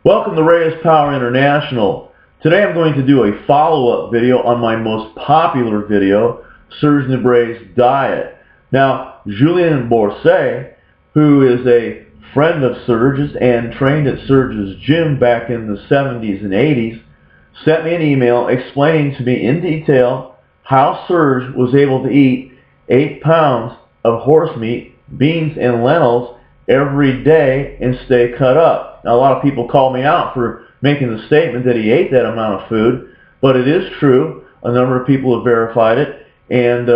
Welcome to Raya's Power International. Today I'm going to do a follow-up video on my most popular video, Serge Nubret's diet. Now, Julien Porisse, who is a friend of Serge's and trained at Serge's gym back in the 70s and 80s, sent me an email explaining to me in detail how Serge was able to eat 8 pounds of horse meat, beans, and lentils every day and stay cut up. Now, a lot of people call me out for making the statement that he ate that amount of food, but it is true. A number of people have verified it, and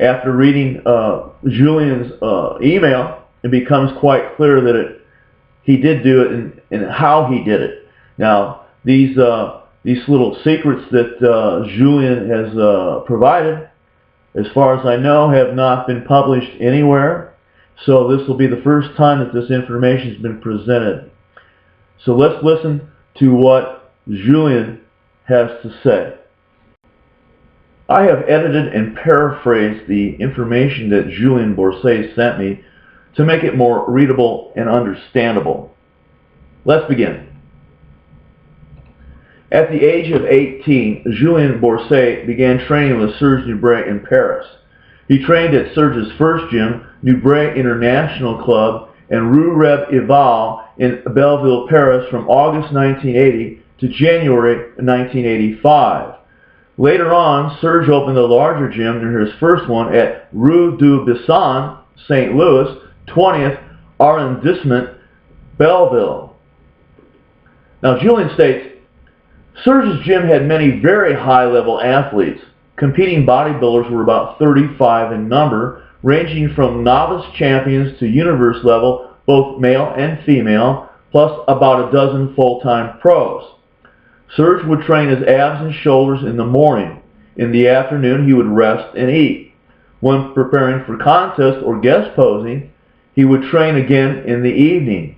after reading Julien's email, it becomes quite clear that he did do it and how he did it. Now, these little secrets that Julien has provided, as far as I know, have not been published anywhere. So this will be the first time that this information has been presented. So let's listen to what Julien has to say. I have edited and paraphrased the information that Julien Porisse sent me to make it more readable and understandable. Let's begin. At the age of 18, Julien Porisse began training with Serge Nubret in Paris. He trained at Serge's first gym, Nubret International Club, and Rue Rev-Ival in Belleville, Paris from August 1980 to January 1985. Later on, Serge opened a larger gym near his first one at Rue du Bisson, St. Louis, 20th Arrondissement, Belleville. Now, Julien states, Serge's gym had many very high-level athletes. Competing bodybuilders were about 35 in number, ranging from novice champions to universe level, both male and female, plus about a dozen full-time pros. Serge would train his abs and shoulders in the morning. In the afternoon, he would rest and eat. When preparing for contest or guest posing, he would train again in the evening.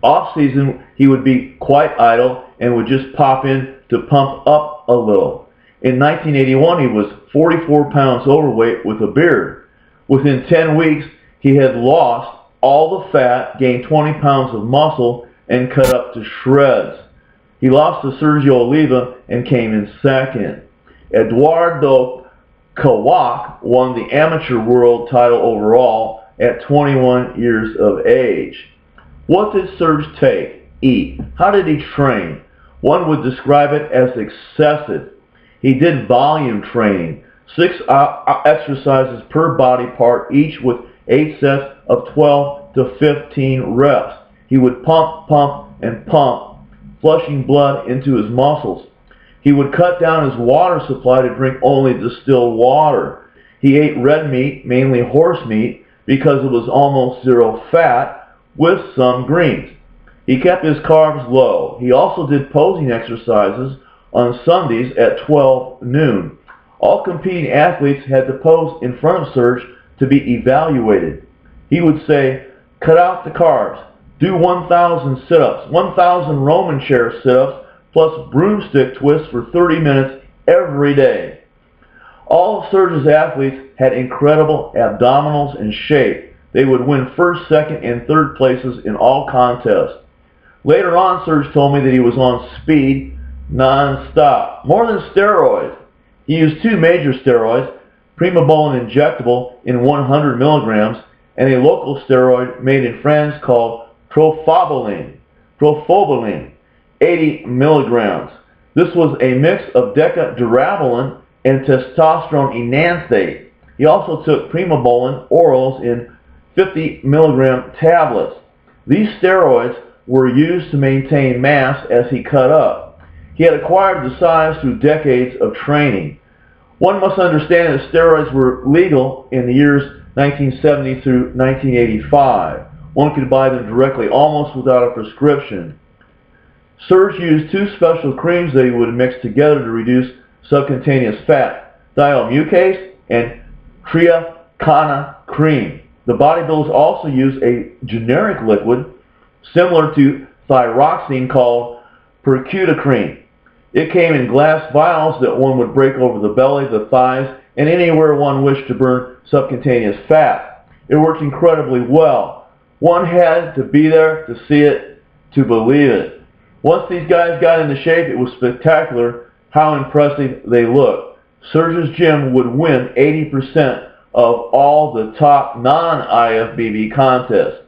Off-season, he would be quite idle and would just pop in to pump up a little. In 1981, he was 44 pounds overweight with a beard. Within 10 weeks, he had lost all the fat, gained 20 pounds of muscle, and cut up to shreds. He lost to Sergio Oliva and came in second. Eduardo Kawak won the amateur world title overall at 21 years of age. What did Serge eat? How did he train? One would describe it as excessive. He did volume training, 6 exercises per body part, each with 8 sets of 12 to 15 reps. He would pump, and pump, flushing blood into his muscles. He would cut down his water supply to drink only distilled water. He ate red meat, mainly horse meat, because it was almost zero fat, with some greens. He kept his carbs low. He also did posing exercises on Sundays at 12 noon. All competing athletes had to pose in front of Serge to be evaluated. He would say, cut out the carbs, do 1,000 sit-ups, 1,000 Roman chair sit-ups, plus broomstick twists for 30 minutes every day. All of Serge's athletes had incredible abdominals and shape. They would win first, second, and third places in all contests. Later on, Serge told me that he was on speed non-stop, more than steroids. He used 2 major steroids, primobolan injectable in 100 milligrams, and a local steroid made in France called profoboline, 80 milligrams. This was a mix of decadurabolin and testosterone enanthate. He also took primobolan orals in 50 milligram tablets. These steroids were used to maintain mass as he cut up. He had acquired the size through decades of training. One must understand that steroids were legal in the years 1970 through 1985. One could buy them directly, almost without a prescription. Serge used 2 special creams that he would mix together to reduce subcutaneous fat, thiomucase and creacana cream. The bodybuilders also use a generic liquid similar to thyroxine called percutacrine. It came in glass vials that one would break over the belly, the thighs, and anywhere one wished to burn subcutaneous fat. It worked incredibly well. One had to be there to see it, to believe it. Once these guys got into shape, it was spectacular how impressive they looked. Serge's gym would win 80% of all the top non-IFBB contests.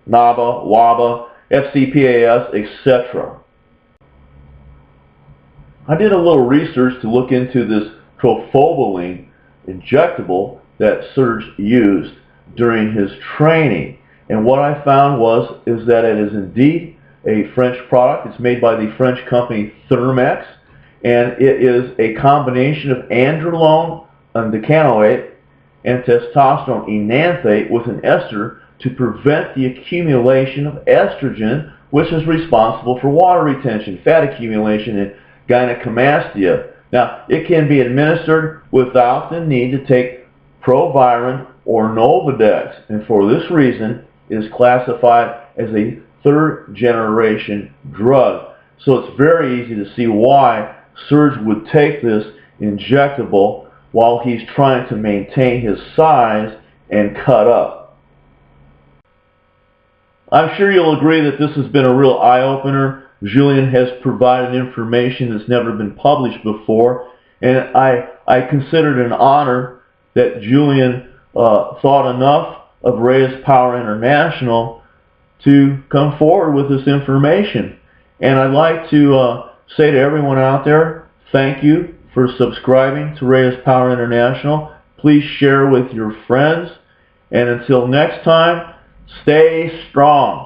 NABA, WABA, FCPAS, etc. I did a little research to look into this trophobelin injectable that Serge used during his training. And what I found is that it is indeed a French product. It's made by the French company Thermex, and it is a combination of androlone undecanoate and testosterone enanthate with an ester to prevent the accumulation of estrogen, which is responsible for water retention, fat accumulation, and gynecomastia. Now, it can be administered without the need to take Proviron or Novadex, and for this reason is classified as a third-generation drug. So it's very easy to see why Serge would take this injectable while he's trying to maintain his size and cut up. I'm sure you'll agree that this has been a real eye-opener. Julien has provided information that's never been published before, and I consider it an honor that Julien thought enough of Raya's Power International to come forward with this information. And I'd like to say to everyone out there, thank you for subscribing to Raya's Power International. Please share with your friends, and until next time, stay strong.